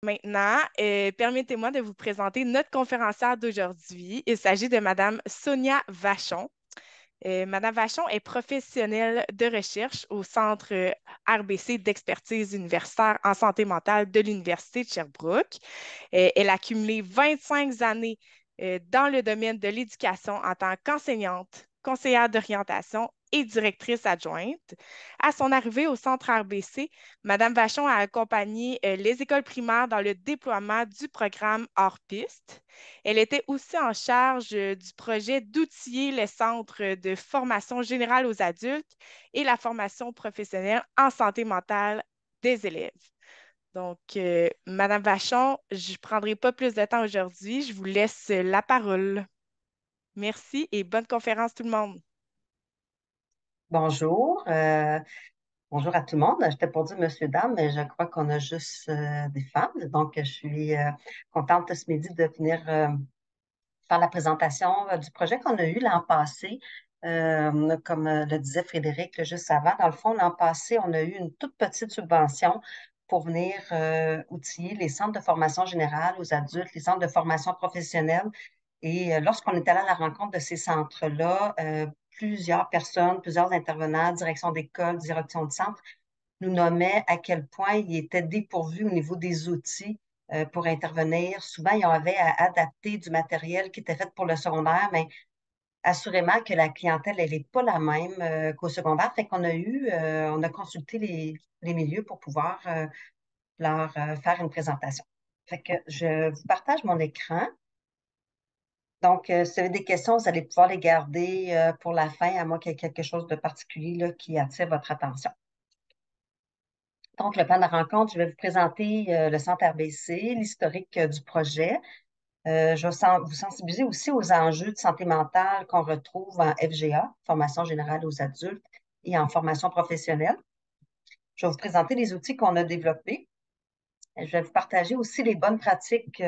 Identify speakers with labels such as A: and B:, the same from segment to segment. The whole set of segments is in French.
A: Maintenant, permettez-moi de vous présenter notre conférencière d'aujourd'hui. Il s'agit de Madame Sonia Vachon. Madame Vachon est professionnelle de recherche au Centre RBC d'expertise universitaire en santé mentale de l'Université de Sherbrooke. Elle a cumulé 25 années dans le domaine de l'éducation en tant qu'enseignante, conseillère d'orientation et directrice adjointe. À son arrivée au Centre RBC, Madame Vachon a accompagné les écoles primaires dans le déploiement du programme hors piste. Elle était aussi en charge du projet d'outiller les centres de formation générale aux adultes et la formation professionnelle en santé mentale des élèves. Donc, Madame Vachon, je ne prendrai pas plus de temps aujourd'hui. Je vous laisse la parole. Merci et bonne conférence tout le monde.
B: Bonjour, bonjour à tout le monde. J'étais pour dire monsieur, dame, mais je crois qu'on a juste des femmes. Donc, je suis contente ce midi de venir faire la présentation du projet qu'on a eu l'an passé. Comme le disait Frédéric juste avant, dans le fond, l'an passé, on a eu une toute petite subvention pour venir outiller les centres de formation générale aux adultes, les centres de formation professionnelle. Et lorsqu'on est allé à la rencontre de ces centres-là, plusieurs personnes, plusieurs intervenants, direction d'école, direction de centre, nous nommaient à quel point ils étaient dépourvus au niveau des outils pour intervenir. Souvent, ils avaient à adapter du matériel qui était fait pour le secondaire, mais assurément que la clientèle, elle n'est pas la même qu'au secondaire. Fait qu'on a on a consulté les milieux pour pouvoir leur faire une présentation. Fait que je vous partage mon écran. Donc, si vous avez des questions, vous allez pouvoir les garder pour la fin, à moins qu'il y ait quelque chose de particulier là, qui attire votre attention. Donc, le plan de rencontre, je vais vous présenter le Centre RBC, l'historique du projet. Je vais vous sensibiliser aussi aux enjeux de santé mentale qu'on retrouve en FGA, formation générale aux adultes, et en formation professionnelle. Je vais vous présenter les outils qu'on a développés. Je vais vous partager aussi les bonnes pratiques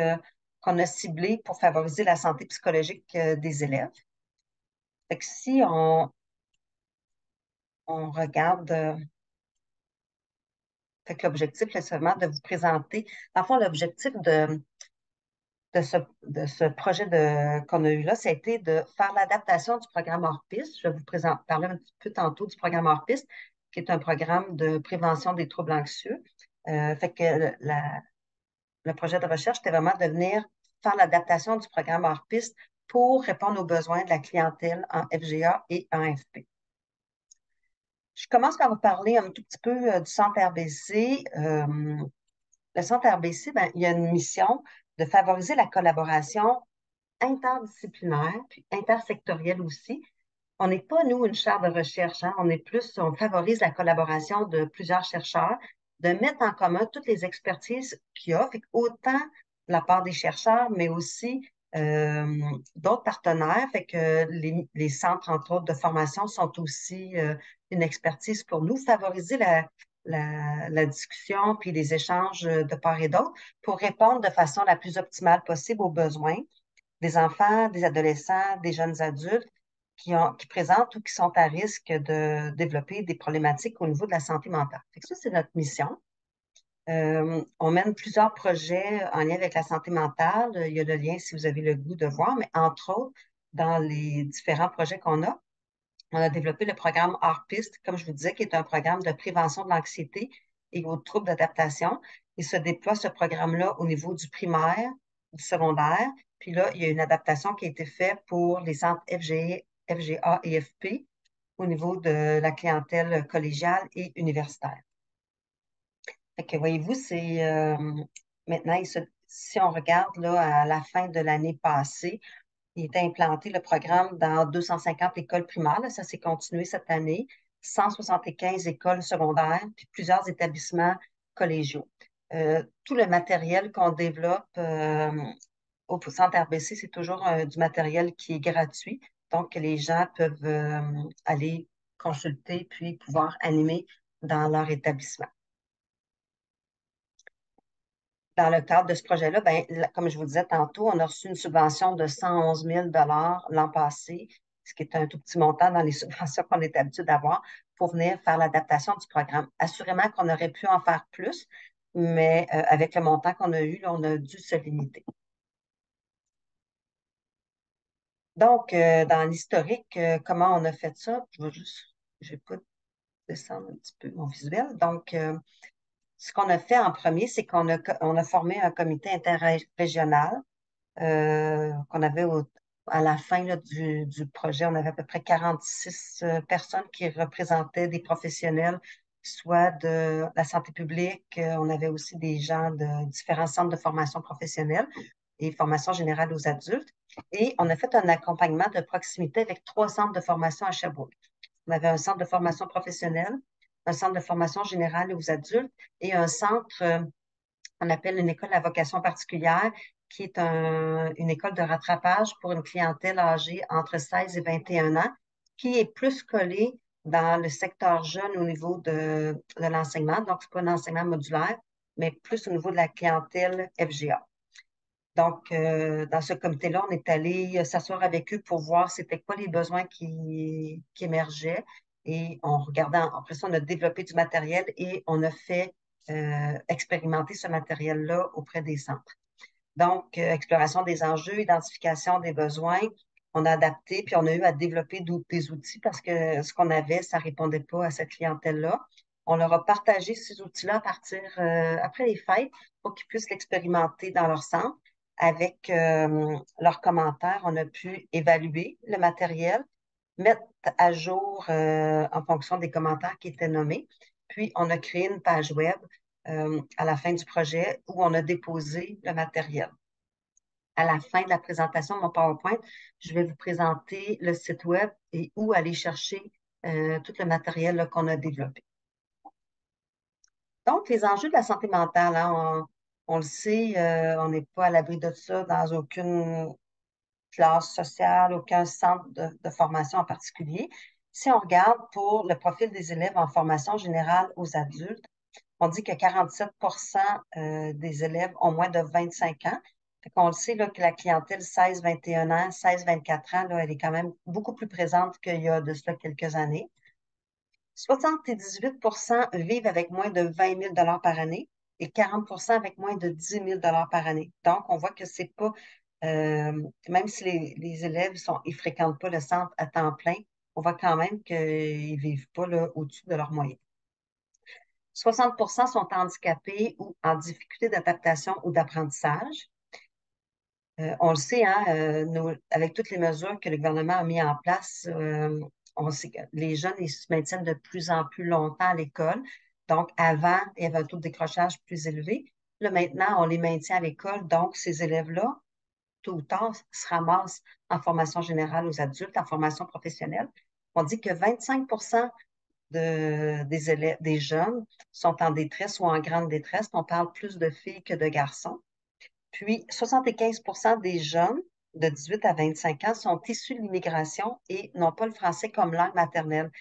B: qu'on a ciblées pour favoriser la santé psychologique des élèves. Fait que si on regarde, fait que l'objectif, c'est seulement de vous présenter. Dans le fond, l'objectif de ce projet qu'on a eu là, c'était de faire l'adaptation du programme hors-piste. Je vais vous parler un petit peu tantôt du programme hors-piste, qui est un programme de prévention des troubles anxieux. Fait que le projet de recherche, c'était vraiment de venir faire l'adaptation du programme hors-piste pour répondre aux besoins de la clientèle en FGA et en FP. Je commence par vous parler un tout petit peu du Centre RBC. Le Centre RBC, ben, il y a une mission de favoriser la collaboration interdisciplinaire, puis intersectorielle aussi. On n'est pas, nous, une chaire de recherche, hein. On favorise la collaboration de plusieurs chercheurs, de mettre en commun toutes les expertises qu'il y a, fait autant de la part des chercheurs, mais aussi d'autres partenaires, fait que les centres, entre autres, de formation sont aussi une expertise pour nous, favoriser la discussion puis les échanges de part et d'autre pour répondre de façon la plus optimale possible aux besoins des enfants, des adolescents, des jeunes adultes qui présentent ou qui sont à risque de développer des problématiques au niveau de la santé mentale. Fait que ça, c'est notre mission. On mène plusieurs projets en lien avec la santé mentale. Il y a le lien si vous avez le goût de voir, mais entre autres, dans les différents projets qu'on a, on a développé le programme Hors-Piste, comme je vous disais, qui est un programme de prévention de l'anxiété et aux troubles d'adaptation. Il se déploie ce programme-là au niveau du primaire, du secondaire. Puis là, il y a une adaptation qui a été faite pour les centres FGA et FP au niveau de la clientèle collégiale et universitaire. Fait que voyez-vous, c'est maintenant, si on regarde là, à la fin de l'année passée, il était implanté le programme dans 250 écoles primaires. Là, ça s'est continué cette année. 175 écoles secondaires, puis plusieurs établissements collégiaux. Tout le matériel qu'on développe au centre RBC, c'est toujours du matériel qui est gratuit. Donc, les gens peuvent aller consulter puis pouvoir animer dans leur établissement. Dans le cadre de ce projet-là, ben, comme je vous disais tantôt, on a reçu une subvention de 111 000 l'an passé, ce qui est un tout petit montant dans les subventions qu'on est habitué d'avoir, pour venir faire l'adaptation du programme. Assurément qu'on aurait pu en faire plus, mais avec le montant qu'on a eu, là, on a dû se limiter. Donc, dans l'historique, comment on a fait ça? Je vais pas descendre un petit peu mon visuel. Donc, ce qu'on a fait en premier, c'est on a formé un comité interrégional qu'on avait à la fin là, du projet. On avait à peu près 46 personnes qui représentaient des professionnels, soit de la santé publique. On avait aussi des gens de différents centres de formation professionnelle et formation générale aux adultes. Et on a fait un accompagnement de proximité avec 3 centres de formation à Sherbrooke. On avait un centre de formation professionnelle, un centre de formation générale aux adultes et un centre qu'on appelle une école à vocation particulière, qui est une école de rattrapage pour une clientèle âgée entre 16 et 21 ans, qui est plus collée dans le secteur jeune au niveau de l'enseignement. Donc, ce n'est pas un enseignement modulaire, mais plus au niveau de la clientèle FGA. Donc, dans ce comité-là, on est allé s'asseoir avec eux pour voir c'était quoi les besoins qui émergeaient. Et on regardait, après ça, on a développé du matériel et on a fait expérimenter ce matériel-là auprès des centres. Donc, exploration des enjeux, identification des besoins, on a adapté, puis on a eu à développer des outils parce que ce qu'on avait, ça ne répondait pas à cette clientèle-là. On leur a partagé ces outils-là à partir après les fêtes pour qu'ils puissent l'expérimenter dans leur centre. Avec leurs commentaires, on a pu évaluer le matériel, mettre à jour en fonction des commentaires qui étaient nommés. Puis, on a créé une page web à la fin du projet où on a déposé le matériel. À la fin de la présentation de mon PowerPoint, je vais vous présenter le site web et où aller chercher tout le matériel qu'on a développé. Donc, les enjeux de la santé mentale, hein, on le sait, on n'est pas à l'abri de ça dans aucune classe sociale, aucun centre de formation en particulier. Si on regarde pour le profil des élèves en formation générale aux adultes, on dit que 47 des élèves ont moins de 25 ans. On le sait là, que la clientèle 16-21 ans, 16-24 ans, là, elle est quand même beaucoup plus présente qu'il y a de cela quelques années. 78 vivent avec moins de 20 000 par année et 40 avec moins de 10 000 par année. Donc, on voit que c'est pas, même si les élèves ils fréquentent pas le centre à temps plein, on voit quand même qu'ils vivent pas là, au-dessus de leurs moyens. 60 sont handicapés ou en difficulté d'adaptation ou d'apprentissage. On le sait, hein, avec toutes les mesures que le gouvernement a mis en place, on sait que les jeunes ils se maintiennent de plus en plus longtemps à l'école. Donc, avant, il y avait un taux de décrochage plus élevé. Là, maintenant, on les maintient à l'école. Donc, ces élèves-là, tôt ou tard, se ramassent en formation générale aux adultes, en formation professionnelle. On dit que 25 des élèves, des jeunes sont en détresse ou en grande détresse. On parle plus de filles que de garçons. Puis, 75 des jeunes de 18 à 25 ans sont issus de l'immigration et n'ont pas le français comme langue maternelle.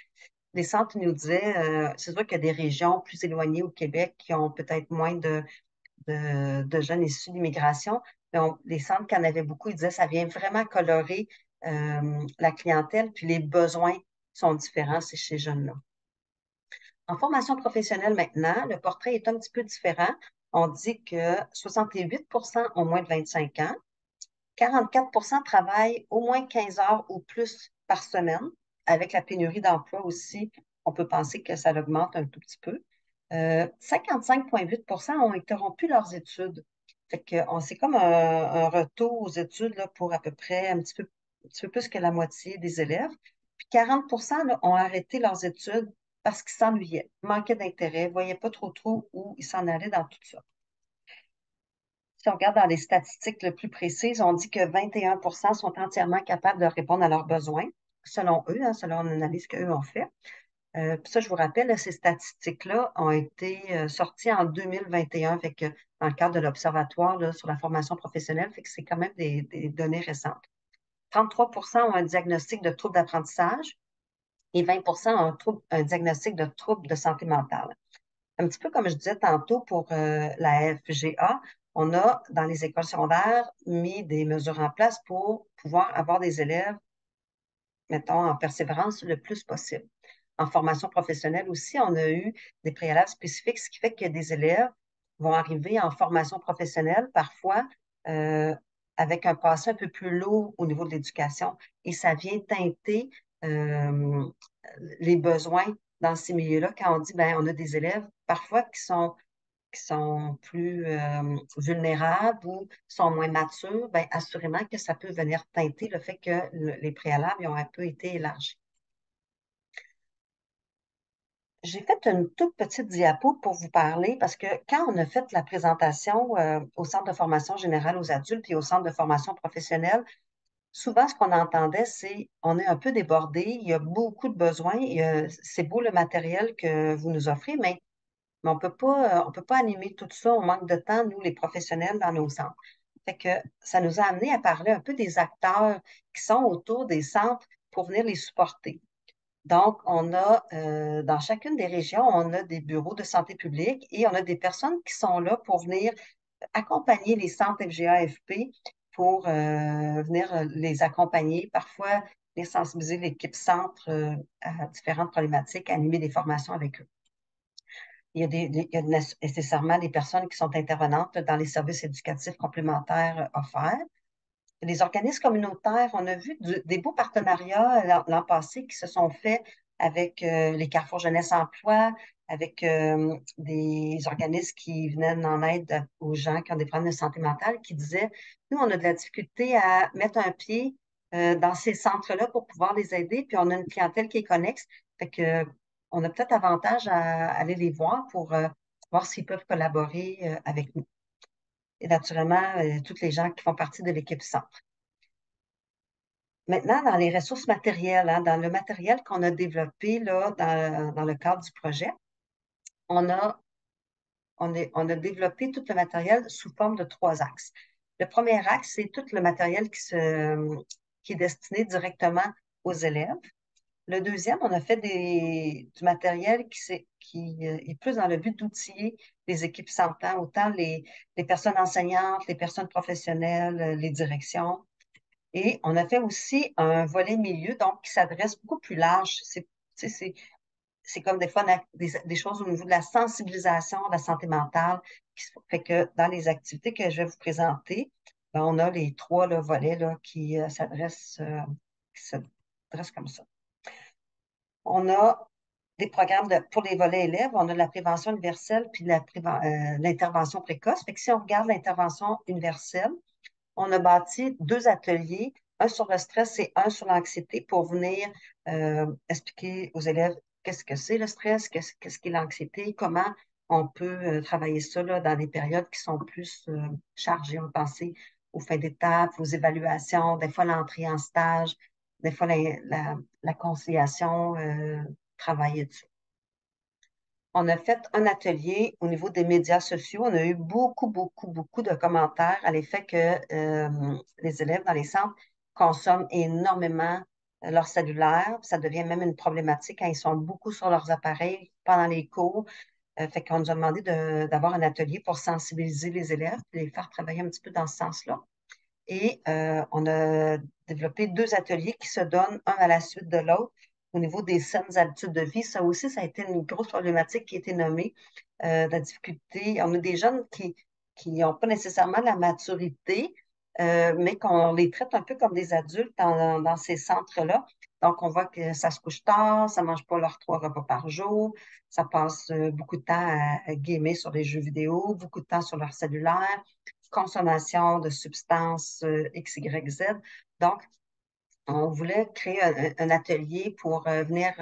B: Les centres nous disaient, c'est sûr qu'il y a des régions plus éloignées au Québec qui ont peut-être moins de jeunes issus de l'immigration, mais les centres qui en avaient beaucoup, ils disaient ça vient vraiment colorer la clientèle, puis les besoins sont différents chez ces jeunes-là. En formation professionnelle maintenant, le portrait est un petit peu différent. On dit que 68 ont moins de 25 ans, 44 travaillent au moins 15 heures ou plus par semaine. Avec la pénurie d'emploi aussi, on peut penser que ça augmente un tout petit peu. 55,8 ont interrompu leurs études. C'est comme un retour aux études là, pour à peu près un petit peu plus que la moitié des élèves. Puis 40 là, ont arrêté leurs études parce qu'ils s'ennuyaient, manquaient d'intérêt, ne voyaient pas trop où ils s'en allaient dans tout ça. Si on regarde dans les statistiques le plus précises, on dit que 21 sont entièrement capables de répondre à leurs besoins, selon eux, hein, selon l'analyse qu'eux ont fait. Puis ça, je vous rappelle, là, ces statistiques-là ont été sorties en 2021 dans le cadre de l'Observatoire là, sur la formation professionnelle, fait que c'est quand même des données récentes. 33 ont un diagnostic de trouble d'apprentissage et 20 ont un diagnostic de trouble de santé mentale. Un petit peu comme je disais tantôt pour la FGA, on a dans les écoles secondaires mis des mesures en place pour pouvoir avoir des élèves, mettons, en persévérance le plus possible. En formation professionnelle aussi, on a eu des préalables spécifiques, ce qui fait qu'il y a des élèves vont arriver en formation professionnelle, parfois euh, avec un passé un peu plus lourd au niveau de l'éducation, et ça vient teinter euh, les besoins dans ces milieux-là quand on dit, ben, on a des élèves parfois qui sont plus vulnérables ou sont moins matures, ben, assurément que ça peut venir teinter le fait que les préalables ont un peu été élargis. J'ai fait une toute petite diapo pour vous parler parce que quand on a fait la présentation au Centre de formation générale aux adultes et au Centre de formation professionnelle, souvent ce qu'on entendait, c'est on est un peu débordé, il y a beaucoup de besoins, c'est beau le matériel que vous nous offrez, mais on peut pas animer tout ça, on manque de temps, nous, les professionnels, dans nos centres. Fait que ça nous a amené à parler un peu des acteurs qui sont autour des centres pour venir les supporter. Donc, on a, dans chacune des régions, on a des bureaux de santé publique et on a des personnes qui sont là pour venir accompagner les centres FGA-FP pour venir les accompagner, parfois les sensibiliser l'équipe centre à différentes problématiques, animer des formations avec eux. Il y a nécessairement des personnes qui sont intervenantes dans les services éducatifs complémentaires offerts. Les organismes communautaires, on a vu des beaux partenariats l'an passé qui se sont faits avec les Carrefour Jeunesse Emploi, avec des organismes qui venaient en aide aux gens qui ont des problèmes de santé mentale, qui disaient, nous, on a de la difficulté à mettre un pied dans ces centres-là pour pouvoir les aider, puis on a une clientèle qui est connexe. Fait que, on a peut-être avantage à aller les voir pour voir s'ils peuvent collaborer avec nous. Et naturellement, toutes les gens qui font partie de l'équipe centre. Maintenant, dans les ressources matérielles, hein, dans le matériel qu'on a développé là, dans le cadre du projet, on a, on a développé tout le matériel sous forme de 3 axes. Le premier axe, c'est tout le matériel qui est destiné directement aux élèves. Le deuxième, on a fait du matériel qui est plus dans le but d'outiller les équipes santé, autant les personnes enseignantes, les personnes professionnelles, les directions. Et on a fait aussi un volet milieu, donc qui s'adresse beaucoup plus large. C'est comme des fois des choses au niveau de la sensibilisation, de la santé mentale, fait que dans les activités que je vais vous présenter, ben, on a les 3 là, volets là, qui s'adressent comme ça. On a des programmes pour les volets élèves, on a la prévention universelle puis l'intervention précoce. Fait que si on regarde l'intervention universelle, on a bâti 2 ateliers, un sur le stress et un sur l'anxiété pour venir expliquer aux élèves qu'est-ce que c'est le stress, qu'est-ce qu'est l'anxiété, comment on peut travailler ça là, dans des périodes qui sont plus chargées. On pensait aux fins d'étape, aux évaluations, des fois l'entrée en stage, des fois la conciliation, travailler dessus. On a fait un atelier au niveau des médias sociaux. On a eu beaucoup de commentaires à l'effet que les élèves dans les centres consomment énormément leur cellulaire. Ça devient même une problématique quand ils sont beaucoup sur leurs appareils pendant les cours. Fait qu'on nous a demandé d'avoir un atelier pour sensibiliser les élèves et les faire travailler un petit peu dans ce sens-là. Et on a développé 2 ateliers qui se donnent un à la suite de l'autre au niveau des saines habitudes de vie. Ça aussi, ça a été une grosse problématique qui a été nommée, la difficulté. On a des jeunes qui n'ont pas nécessairement la maturité, mais qu'on les traite un peu comme des adultes dans ces centres-là. Donc, on voit que ça se couche tard, ça ne mange pas leurs 3 repas par jour, ça passe beaucoup de temps à gamer sur les jeux vidéo, beaucoup de temps sur leur cellulaire, consommation de substances X, Y, Z. Donc, on voulait créer un atelier pour venir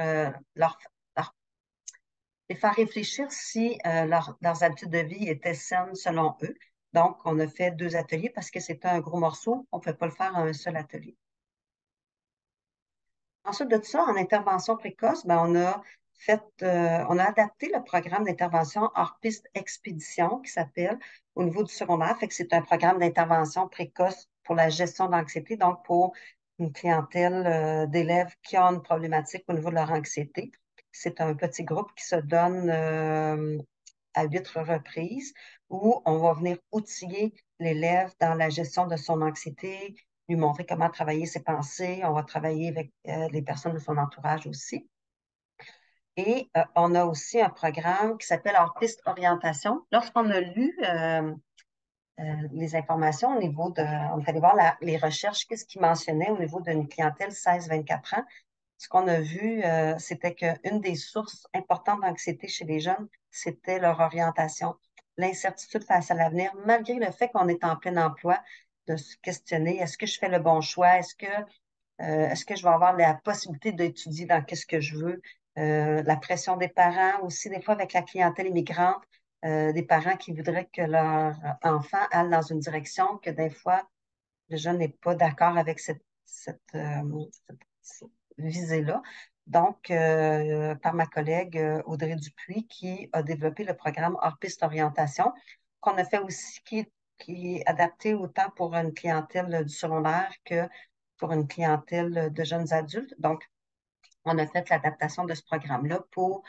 B: les faire réfléchir si leurs habitudes de vie étaient saines selon eux. Donc, on a fait 2 ateliers parce que c'était un gros morceau. On ne peut pas le faire en un seul atelier. Ensuite de ça, en intervention précoce, ben, on a adapté le programme d'intervention hors piste expédition qui s'appelle au niveau du secondaire. Fait que c'est un programme d'intervention précoce pour la gestion d'anxiété, donc pour une clientèle d'élèves qui ont une problématique au niveau de leur anxiété. C'est un petit groupe qui se donne à 8 reprises où on va venir outiller l'élève dans la gestion de son anxiété, lui montrer comment travailler ses pensées. On va travailler avec les personnes de son entourage aussi. Et on a aussi un programme qui s'appelle Hors-Piste Orientation. Lorsqu'on a lu les informations au niveau de, on est allé voir les recherches, qu'est-ce qui mentionnait au niveau d'une clientèle 16-24 ans. Ce qu'on a vu, c'était qu'une des sources importantes d'anxiété chez les jeunes, c'était leur orientation, l'incertitude face à l'avenir, malgré le fait qu'on est en plein emploi, de se questionner, est-ce que je fais le bon choix? Est-ce que je vais avoir la possibilité d'étudier dans qu'est-ce que je veux? La pression des parents aussi, des fois avec la clientèle immigrante, des parents qui voudraient que leur enfant aille dans une direction que des fois, le jeune n'est pas d'accord avec cette visée-là. Donc, par ma collègue Audrey Dupuis, qui a développé le programme Hors-Piste Orientation, qu'on a fait aussi, qui est adapté autant pour une clientèle du secondaire que pour une clientèle de jeunes adultes. Donc, on a fait l'adaptation de ce programme-là pour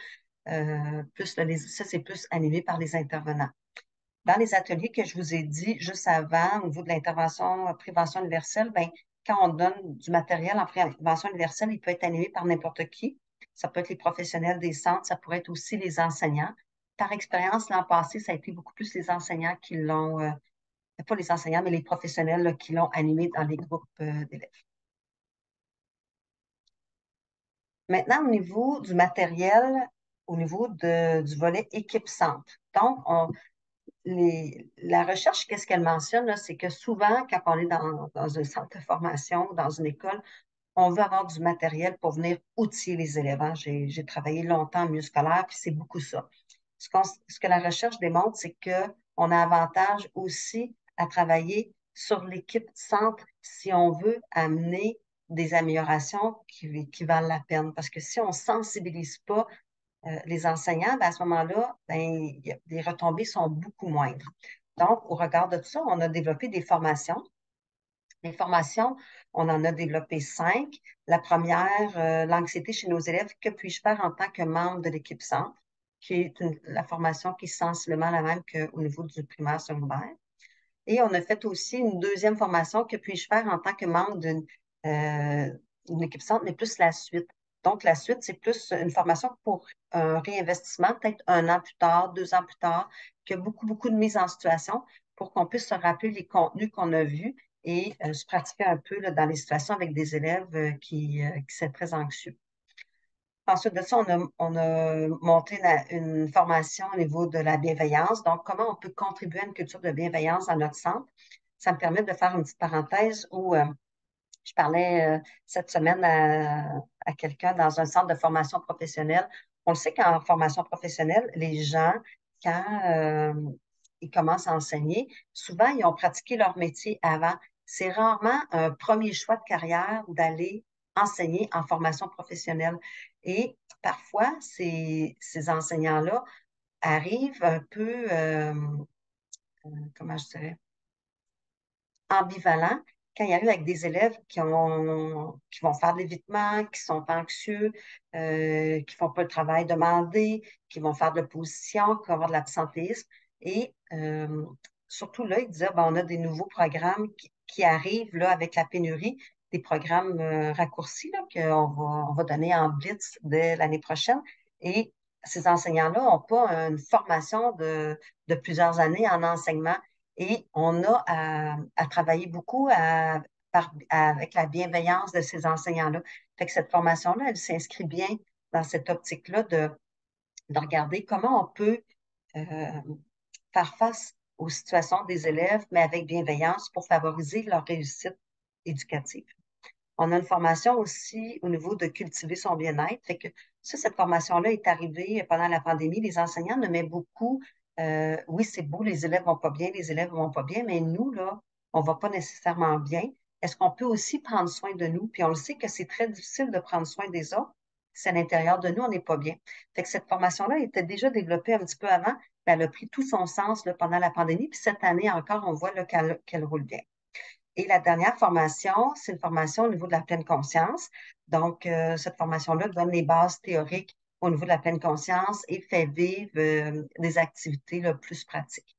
B: ça, c'est plus animé par les intervenants. Dans les ateliers que je vous ai dit juste avant, au niveau de l'intervention prévention universelle, ben, quand on donne du matériel en prévention universelle, il peut être animé par n'importe qui. Ça peut être les professionnels des centres, ça pourrait être aussi les enseignants. Par expérience, l'an passé, ça a été beaucoup plus les enseignants qui l'ont, pas les enseignants, mais les professionnels là, qui l'ont animé dans les groupes d'élèves. Maintenant, au niveau du matériel, au niveau du volet équipe-centre. Donc, la recherche, qu'est-ce qu'elle mentionne, là, c'est que souvent, quand on est dans un centre de formation, dans une école, on veut avoir du matériel pour venir outiller les élèves, hein. J'ai travaillé longtemps en milieu scolaire, puis c'est beaucoup ça. Ce que la recherche démontre, c'est qu'on a avantage aussi à travailler sur l'équipe centre si on veut amener des améliorations qui valent la peine. Parce que si on ne sensibilise pas les enseignants, ben, à ce moment-là, ben, les retombées sont beaucoup moindres. Donc, au regard de tout ça, on a développé des formations. Les formations, on en a développé 5. La première, l'anxiété chez nos élèves, que puis-je faire en tant que membre de l'équipe centre, qui est la formation qui est sensiblement la même qu'au niveau du primaire secondaire. Et on a fait aussi une deuxième formation, que puis-je faire en tant que membre d'une équipe centre, mais plus la suite. Donc, la suite, c'est plus une formation pour un réinvestissement, peut-être 1 an plus tard, 2 ans plus tard, qui a beaucoup, beaucoup de mise en situation pour qu'on puisse se rappeler les contenus qu'on a vus et se pratiquer un peu là, dans les situations avec des élèves qui sont très anxieux. Ensuite de ça, on a monté une formation au niveau de la bienveillance. Donc, comment on peut contribuer à une culture de bienveillance dans notre centre? Ça me permet de faire une petite parenthèse où je parlais cette semaine à quelqu'un dans un centre de formation professionnelle. On le sait qu'en formation professionnelle, les gens, quand ils commencent à enseigner, souvent, ils ont pratiqué leur métier avant. C'est rarement un premier choix de carrière d'aller enseigner en formation professionnelle. Et parfois, ces enseignants-là arrivent un peu, comment je dirais, ambivalent quand il arrive avec des élèves qui vont faire de l'évitement, qui sont anxieux, qui font pas le travail demandé, qui vont faire de l'opposition, qui vont avoir de l'absentéisme. Et surtout là, il disait, ben, on a des nouveaux programmes qui arrivent là avec la pénurie, des programmes raccourcis là, on va donner en blitz dès l'année prochaine. Et ces enseignants-là n'ont pas une formation de plusieurs années en enseignement. Et on a à travailler beaucoup avec la bienveillance de ces enseignants-là. Fait que cette formation-là, elle s'inscrit bien dans cette optique-là de regarder comment on peut euh, faire face aux situations des élèves, mais avec bienveillance pour favoriser leur réussite éducative. On a une formation aussi au niveau de cultiver son bien-être. Fait que ça, cette formation-là est arrivée pendant la pandémie. Les enseignants nommaient beaucoup, oui, c'est beau, les élèves vont pas bien, les élèves vont pas bien, mais nous, là, on va pas nécessairement bien. Est-ce qu'on peut aussi prendre soin de nous? Puis on le sait que c'est très difficile de prendre soin des autres si à l'intérieur de nous, on n'est pas bien. Fait que cette formation-là était déjà développée un petit peu avant, mais elle a pris tout son sens là, pendant la pandémie. Puis cette année encore, on voit là, qu'elle roule bien. Et la dernière formation, c'est une formation au niveau de la pleine conscience. Donc, cette formation-là donne les bases théoriques au niveau de la pleine conscience et fait vivre des activités là, plus pratiques.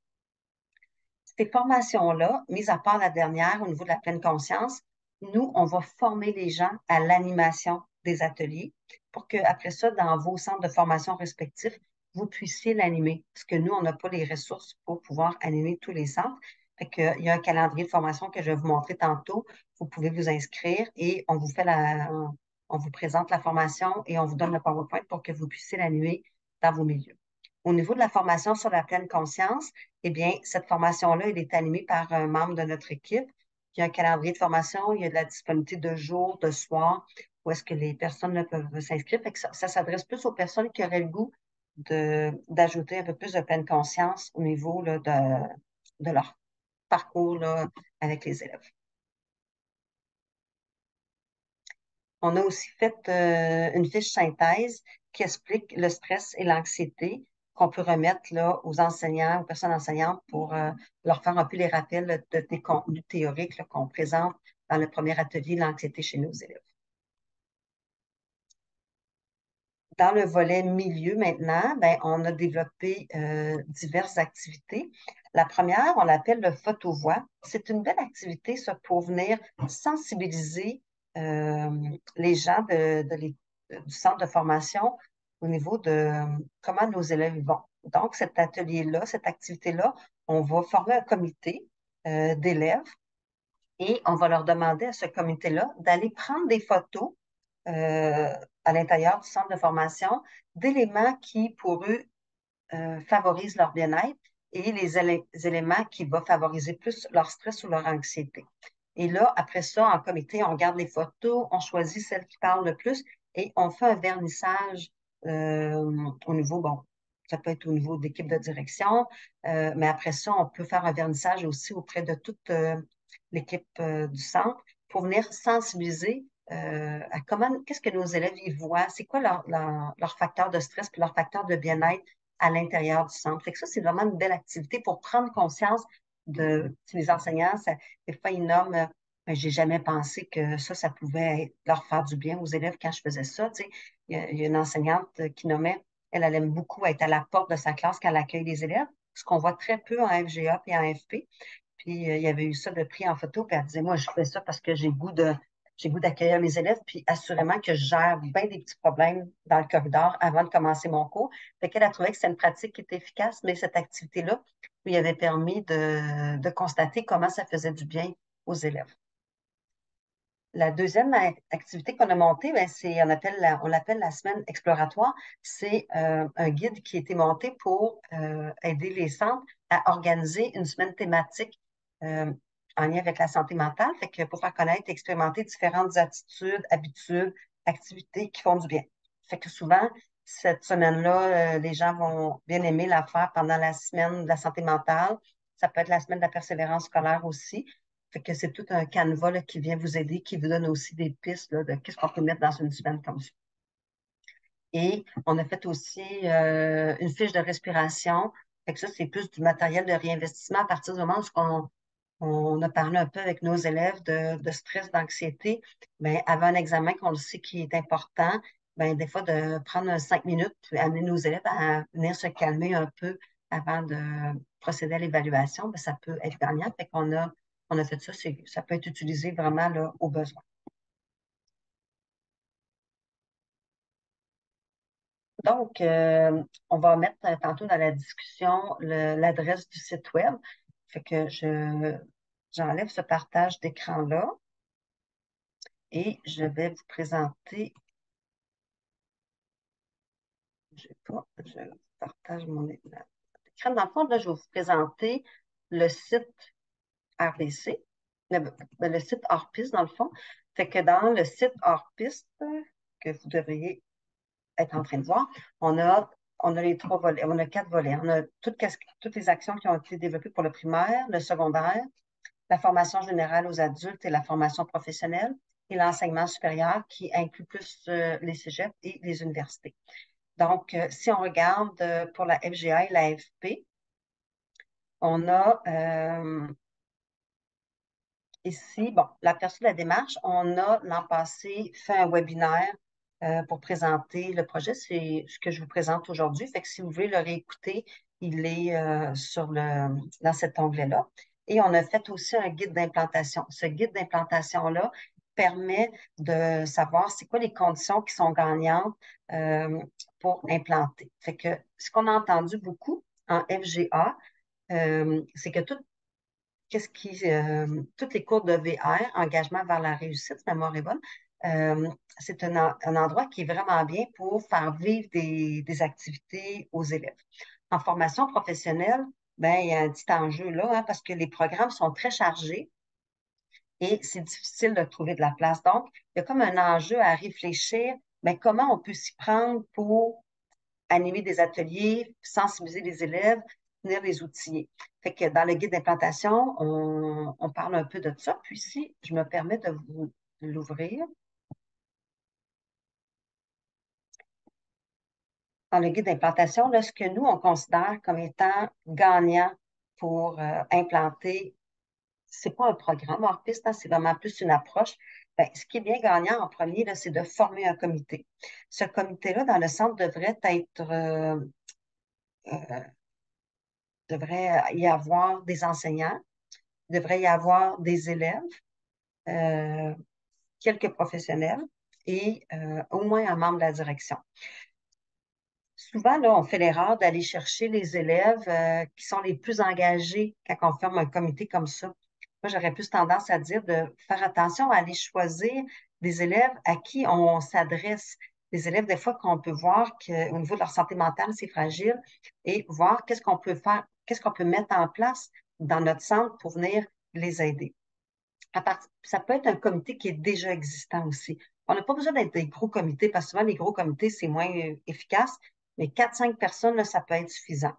B: Ces formations-là, mis à part la dernière au niveau de la pleine conscience, nous, on va former les gens à l'animation des ateliers. pour qu'après ça, dans vos centres de formation respectifs, vous puissiez l'animer. Parce que nous, on n'a pas les ressources pour pouvoir animer tous les centres. Fait que, il y a un calendrier de formation que je vais vous montrer tantôt. Vous pouvez vous inscrire et on vous présente la formation et on vous donne le PowerPoint pour que vous puissiez l'animer dans vos milieux. Au niveau de la formation sur la pleine conscience, eh bien, cette formation-là, elle est animée par un membre de notre équipe. Il y a un calendrier de formation, il y a de la disponibilité de jour, de soir, où est-ce que les personnes là, peuvent s'inscrire. Fait que ça s'adresse plus aux personnes qui auraient le goût d'ajouter un peu plus de pleine conscience au niveau là, de leur parcours là, avec les élèves. On a aussi fait une fiche synthèse qui explique le stress et l'anxiété qu'on peut remettre là, aux enseignants, aux personnes enseignantes pour leur faire un peu les rappels des contenus théoriques qu'on présente dans le premier atelier, l'anxiété chez nos élèves. Dans le volet milieu maintenant, ben, on a développé diverses activités. La première, on l'appelle le photo-voix. C'est une belle activité, ça, pour venir sensibiliser les gens du centre de formation au niveau de comment nos élèves vont. Donc, cet atelier-là, cette activité-là, on va former un comité d'élèves et on va leur demander à ce comité-là d'aller prendre des photos à l'intérieur du centre de formation d'éléments qui, pour eux, favorisent leur bien-être et les éléments qui vont favoriser plus leur stress ou leur anxiété. Et là, après ça, en comité, on regarde les photos, on choisit celles qui parlent le plus et on fait un vernissage au niveau, bon, ça peut être au niveau d'équipe de direction, mais après ça, on peut faire un vernissage aussi auprès de toute l'équipe du centre pour venir sensibiliser à qu'est-ce que nos élèves y voient, c'est quoi leur facteur de stress puis leur facteur de bien-être à l'intérieur du centre. Fait que ça, c'est vraiment une belle activité pour prendre conscience si les enseignants, des fois, ils nomment, ben, j'ai jamais pensé que ça pouvait leur faire du bien aux élèves quand je faisais ça. Tu sais. Il y a une enseignante qui nommait, elle aime beaucoup être à la porte de sa classe quand elle accueille les élèves, ce qu'on voit très peu en FGA et en FP. Puis il y avait eu ça de pris en photo, puis elle disait, moi, je fais ça parce que j'ai goût d'accueillir mes élèves, puis assurément que je gère bien des petits problèmes dans le corridor avant de commencer mon cours. Fait qu'elle a trouvé que c'était une pratique qui était efficace, mais cette activité-là lui avait permis de constater comment ça faisait du bien aux élèves. La deuxième activité qu'on a montée, ben, on l'appelle la semaine exploratoire. C'est un guide qui a été monté pour aider les centres à organiser une semaine thématique en lien avec la santé mentale, fait que pour faire connaître et expérimenter différentes attitudes, habitudes, activités qui font du bien. Fait que souvent, cette semaine-là, les gens vont bien aimer la faire pendant la semaine de la santé mentale. Ça peut être la semaine de la persévérance scolaire aussi. Fait que c'est tout un canevas là, qui vient vous aider, qui vous donne aussi des pistes là, de qu'est-ce qu'on peut mettre dans une semaine comme ça. Et on a fait aussi une fiche de respiration. Fait que ça, c'est plus du matériel de réinvestissement à partir du moment où on a parlé un peu avec nos élèves de stress, d'anxiété. Bien, avant un examen qu'on le sait qui est important, bien, des fois, de prendre 5 minutes, puis amener nos élèves à venir se calmer un peu avant de procéder à l'évaluation, bien, ça peut être gagnant. Fait on a fait ça, ça peut être utilisé vraiment là, au besoin. Donc, on va mettre tantôt dans la discussion l'adresse du site web. Fait que j'enlève ce partage d'écran-là et je vais vous présenter. Je partage mon écran. Dans le fond, là, je vais vous présenter le site RBC, le site hors-piste, dans le fond. Fait que dans le site hors-piste que vous devriez être en train de voir, on a les 3 volets, on a 4 volets. On a toutes les actions qui ont été développées pour le primaire, le secondaire, la formation générale aux adultes et la formation professionnelle, et l'enseignement supérieur qui inclut plus les cégeps et les universités. Donc, si on regarde pour la FGA et la FP, on a ici, bon, la personne de la démarche, on a l'an passé fait un webinaire pour présenter le projet. C'est ce que je vous présente aujourd'hui. Fait que si vous voulez le réécouter, il est dans cet onglet-là. Et on a fait aussi un guide d'implantation. Ce guide d'implantation-là, permet de savoir c'est quoi les conditions qui sont gagnantes euh, pour implanter. Fait que ce qu'on a entendu beaucoup en FGA, c'est que toutes les cours de VR, engagement vers la réussite, mémoire est bonne, c'est un endroit qui est vraiment bien pour faire vivre des activités aux élèves. En formation professionnelle, ben, il y a un petit enjeu là, hein, parce que les programmes sont très chargés et c'est difficile de trouver de la place. Donc, il y a comme un enjeu à réfléchir, mais comment on peut s'y prendre pour animer des ateliers, sensibiliser les élèves, venir les outiller. Fait que dans le guide d'implantation, on parle un peu de ça. Puis si je me permets de vous l'ouvrir, dans le guide d'implantation, là, ce que nous, on considère comme étant gagnant pour implanter, c'est pas un programme hors piste, hein, c'est vraiment plus une approche. Ben, ce qui est bien gagnant en premier, là, c'est de former un comité. Ce comité-là, dans le centre, euh, devrait y avoir des enseignants, il devrait y avoir des élèves, euh, quelques professionnels et au moins un membre de la direction. Souvent, là, on fait l'erreur d'aller chercher les élèves qui sont les plus engagés quand on forme un comité comme ça. Moi, j'aurais plus tendance à dire de faire attention à aller choisir des élèves à qui on s'adresse. Des élèves, des fois, qu'on peut voir qu'au niveau de leur santé mentale, c'est fragile et voir qu'est-ce qu'on peut faire, qu'est-ce qu'on peut mettre en place dans notre centre pour venir les aider. Ça peut être un comité qui est déjà existant aussi. On n'a pas besoin d'être des gros comités parce que souvent, les gros comités, c'est moins efficace, mais 4-5 personnes, là, ça peut être suffisant.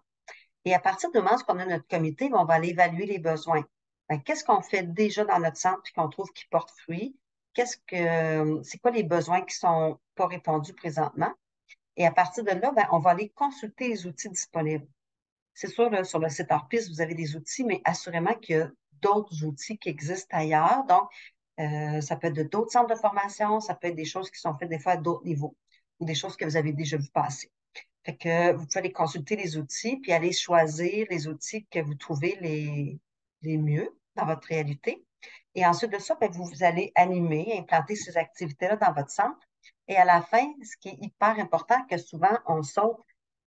B: Et à partir du moment où on a notre comité, ben, on va aller évaluer les besoins. Ben, qu'est-ce qu'on fait déjà dans notre centre et qu'on trouve qui porte fruit? C'est quoi les besoins qui sont pas répondus présentement? Et à partir de là, ben, on va aller consulter les outils disponibles. C'est sûr, là, sur le site Orpis, vous avez des outils, mais assurément qu'il y a d'autres outils qui existent ailleurs. Donc, ça peut être d'autres centres de formation, ça peut être des choses qui sont faites des fois à d'autres niveaux ou des choses que vous avez déjà vu passer. Fait que vous pouvez aller consulter les outils puis aller choisir les outils que vous trouvez les mieux dans votre réalité. Et ensuite de ça, ben, vous allez animer, implanter ces activités-là dans votre centre. Et à la fin, ce qui est hyper important, que souvent on saute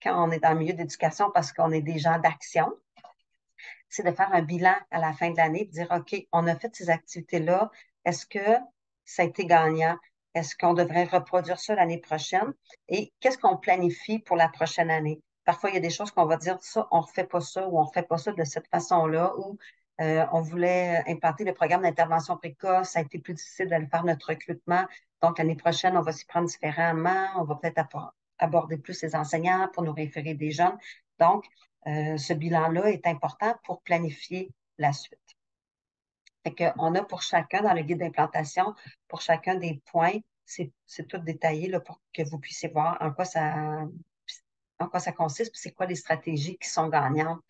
B: quand on est dans le milieu d'éducation parce qu'on est des gens d'action, c'est de faire un bilan à la fin de l'année, de dire, OK, on a fait ces activités-là. Est-ce que ça a été gagnant? Est-ce qu'on devrait reproduire ça l'année prochaine? Et qu'est-ce qu'on planifie pour la prochaine année? Parfois, il y a des choses qu'on va dire, ça, on ne refait pas ça ou on ne refait pas ça de cette façon-là, ou on voulait implanter le programme d'intervention précoce, ça a été plus difficile d'aller faire notre recrutement. Donc, l'année prochaine, on va s'y prendre différemment, on va peut-être aborder plus les enseignants pour nous référer des jeunes. Donc, ce bilan-là est important pour planifier la suite. Fait qu'on a pour chacun, dans le guide d'implantation, pour chacun des points, c'est tout détaillé là, pour que vous puissiez voir en quoi ça consiste, puis c'est quoi les stratégies qui sont gagnantes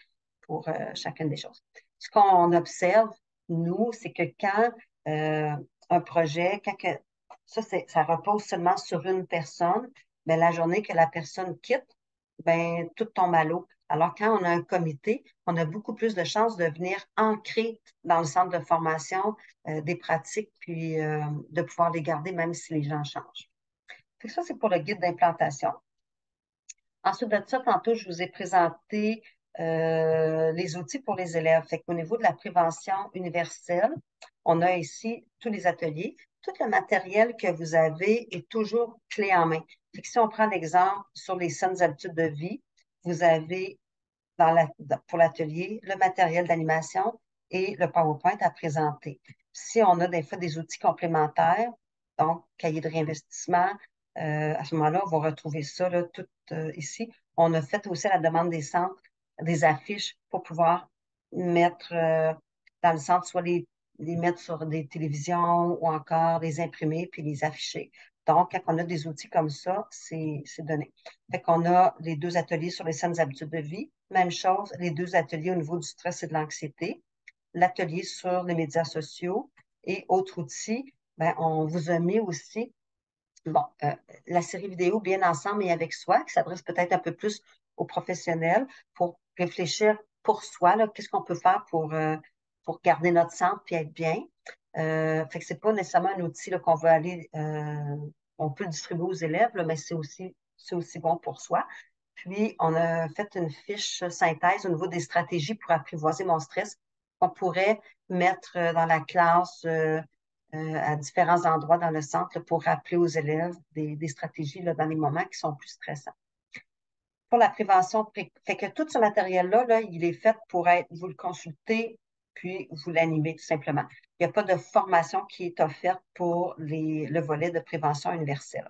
B: pour chacune des choses. Ce qu'on observe, nous, c'est que quand euh, un projet, ça repose seulement sur une personne, mais la journée que la personne quitte, ben, tout tombe à l'eau. Alors, quand on a un comité, on a beaucoup plus de chances de venir ancrer dans le centre de formation des pratiques, puis de pouvoir les garder même si les gens changent. Fait que ça, c'est pour le guide d'implantation. Ensuite de ça, tantôt, je vous ai présenté les outils pour les élèves. Fait qu'au niveau de la prévention universelle, on a ici tous les ateliers. Tout le matériel que vous avez est toujours clé en main. Fait que si on prend l'exemple sur les saines habitudes de vie, vous avez pour l'atelier le matériel d'animation et le PowerPoint à présenter. Si on a des fois des outils complémentaires, donc cahier de réinvestissement, à ce moment-là, on va retrouver ça là, tout ici. On a fait aussi à la demande des centres des affiches pour pouvoir mettre dans le centre, soit les mettre sur des télévisions ou encore les imprimer puis les afficher. Donc, quand on a des outils comme ça, c'est donné. Fait qu'on a les 2 ateliers sur les saines habitudes de vie. Même chose, les 2 ateliers au niveau du stress et de l'anxiété. L'atelier sur les médias sociaux et autres outils. Ben, on vous a mis aussi bon, la série vidéo Bien ensemble et avec soi, qui s'adresse peut-être un peu plus aux professionnels pour réfléchir pour soi, là, qu'est-ce qu'on peut faire pour garder notre centre et être bien. Fait que c'est pas nécessairement un outil qu'on va aller, on peut le distribuer aux élèves, là, mais c'est aussi bon pour soi. Puis, on a fait une fiche synthèse au niveau des stratégies pour apprivoiser mon stress qu'on pourrait mettre dans la classe à différents endroits dans le centre là, pour rappeler aux élèves des stratégies là, dans les moments qui sont plus stressants. Pour la prévention, fait que tout ce matériel-là, là, il est fait pour être, vous le consultez, puis vous l'animez tout simplement. Il n'y a pas de formation qui est offerte pour le volet de prévention universelle.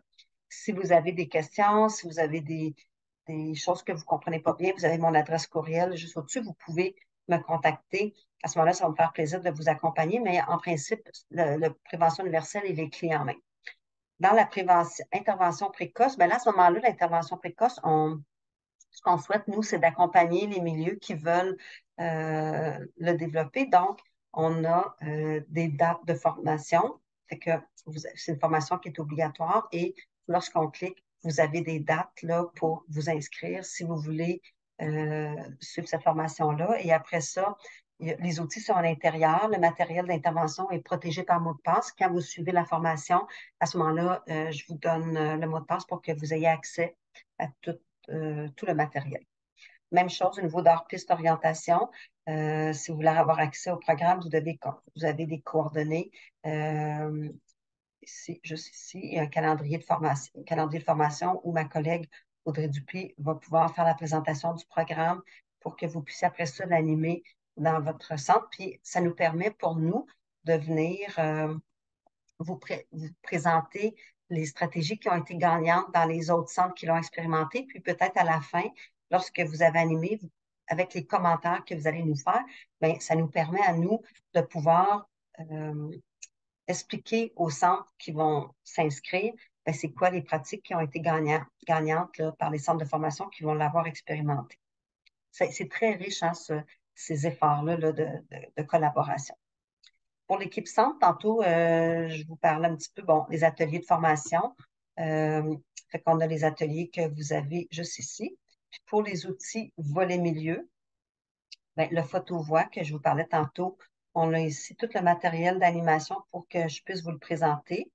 B: Si vous avez des questions, si vous avez des choses que vous ne comprenez pas bien, vous avez mon adresse courriel juste au-dessus, vous pouvez me contacter. À ce moment-là, ça va me faire plaisir de vous accompagner, mais en principe, le prévention universelle, il est clé en main. Dans la prévention, intervention précoce, bien là, à ce moment-là, l'intervention précoce, ce qu'on souhaite, nous, c'est d'accompagner les milieux qui veulent le développer. Donc, on a des dates de formation. Fait que c'est une formation qui est obligatoire et lorsqu'on clique, vous avez des dates là, pour vous inscrire si vous voulez suivre cette formation-là. Et après ça, les outils sont à l'intérieur. Le matériel d'intervention est protégé par mot de passe. Quand vous suivez la formation, à ce moment-là, je vous donne le mot de passe pour que vous ayez accès à tout le matériel. Même chose au niveau d'hors-piste orientation. Si vous voulez avoir accès au programme, vous avez des coordonnées. Juste ici, il y a un calendrier de formation où ma collègue Audrey Dupuis va pouvoir faire la présentation du programme pour que vous puissiez après ça l'animer dans votre centre. Puis ça nous permet pour nous de venir vous présenter les stratégies qui ont été gagnantes dans les autres centres qui l'ont expérimenté, puis peut-être à la fin, lorsque vous avez animé, avec les commentaires que vous allez nous faire, bien, ça nous permet à nous de pouvoir expliquer aux centres qui vont s'inscrire, bien, c'est quoi les pratiques qui ont été gagnantes là, par les centres de formation qui vont l'avoir expérimenté. C'est très riche, hein, ces efforts-là là, de collaboration. Pour l'équipe centre, tantôt, je vous parlais un petit peu, bon, les ateliers de formation. Fait qu'on a les ateliers que vous avez juste ici. Puis pour les outils volet milieu, ben, le photo-voix que je vous parlais tantôt, on a ici tout le matériel d'animation pour que je puisse vous le présenter.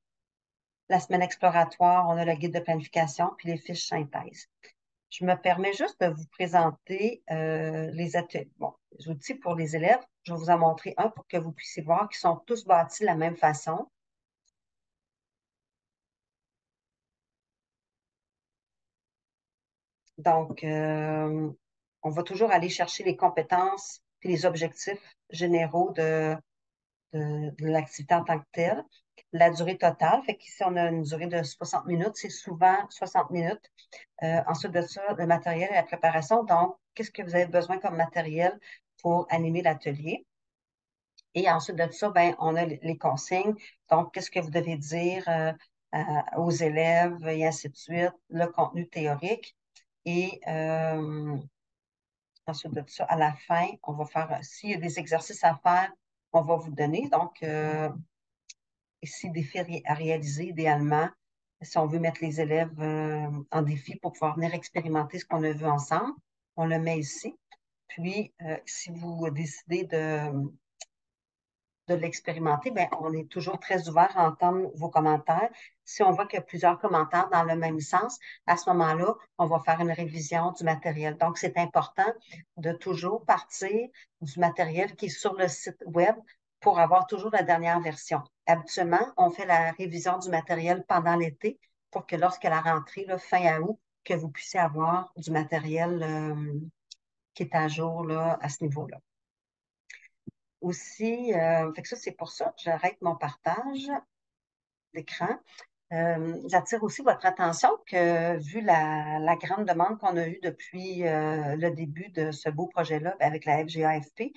B: La semaine exploratoire, on a le guide de planification puis les fiches synthèse. Je me permets juste de vous présenter les ateliers, bon, les outils pour les élèves. Je vais vous en montrer un pour que vous puissiez voir qu'ils sont tous bâtis de la même façon. Donc, on va toujours aller chercher les compétences et les objectifs généraux de l'activité en tant que telle. La durée totale, fait qu'ici, on a une durée de 60 minutes, c'est souvent 60 minutes. Ensuite de ça, le matériel et la préparation. Donc, qu'est-ce que vous avez besoin comme matériel pour animer l'atelier? Et ensuite de ça, ben, on a les consignes. Donc, qu'est-ce que vous devez dire aux élèves et ainsi de suite, le contenu théorique. Et ensuite de ça, à la fin, on va faire, s'il y a des exercices à faire, on va vous donner. Donc, ici, défis à réaliser idéalement, si on veut mettre les élèves en défi pour pouvoir venir expérimenter ce qu'on a vu ensemble, on le met ici. Puis, si vous décidez de l'expérimenter, bien, on est toujours très ouvert à entendre vos commentaires. Si on voit qu'il y a plusieurs commentaires dans le même sens, à ce moment-là, on va faire une révision du matériel. Donc, c'est important de toujours partir du matériel qui est sur le site web pour avoir toujours la dernière version. Habituellement, on fait la révision du matériel pendant l'été pour que lorsque la rentrée, là, fin août, que vous puissiez avoir du matériel qui est à jour là, à ce niveau-là. Aussi, fait que ça, c'est pour ça. J'arrête mon partage d'écran. J'attire aussi votre attention que, vu la grande demande qu'on a eue depuis le début de ce beau projet-là avec la FGAFP,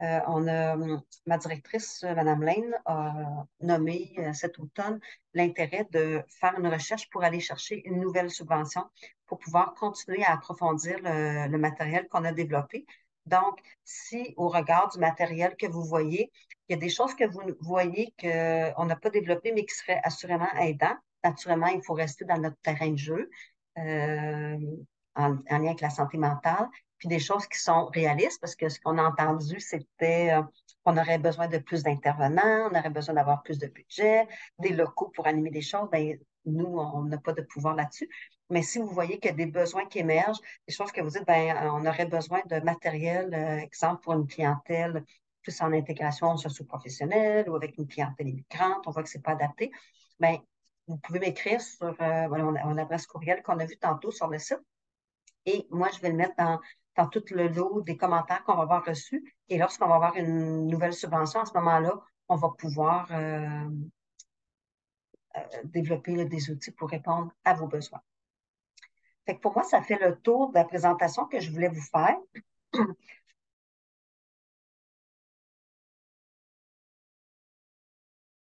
B: ma directrice, Mme Lane, a nommé cet automne l'intérêt de faire une recherche pour aller chercher une nouvelle subvention pour pouvoir continuer à approfondir le matériel qu'on a développé. Donc, si au regard du matériel que vous voyez, il y a des choses que vous voyez qu'on n'a pas développées, mais qui seraient assurément aidants, naturellement, il faut rester dans notre terrain de jeu en lien avec la santé mentale, puis des choses qui sont réalistes, parce que ce qu'on a entendu, c'était on aurait besoin de plus d'intervenants, on aurait besoin d'avoir plus de budget, des locaux pour animer des choses, ben, nous, on n'a pas de pouvoir là-dessus. Mais si vous voyez qu'il y a des besoins qui émergent, des choses que vous dites, ben, on aurait besoin de matériel, exemple, pour une clientèle plus en intégration socio-professionnelle ou avec une clientèle immigrante, on voit que c'est pas adapté, ben, vous pouvez m'écrire sur voilà, mon adresse courriel qu'on a vu tantôt sur le site. Et moi, je vais le mettre dans tout le lot des commentaires qu'on va avoir reçus. Et lorsqu'on va avoir une nouvelle subvention, à ce moment-là, on va pouvoir développer là, des outils pour répondre à vos besoins. Fait que pour moi, ça fait le tour de la présentation que je voulais vous faire.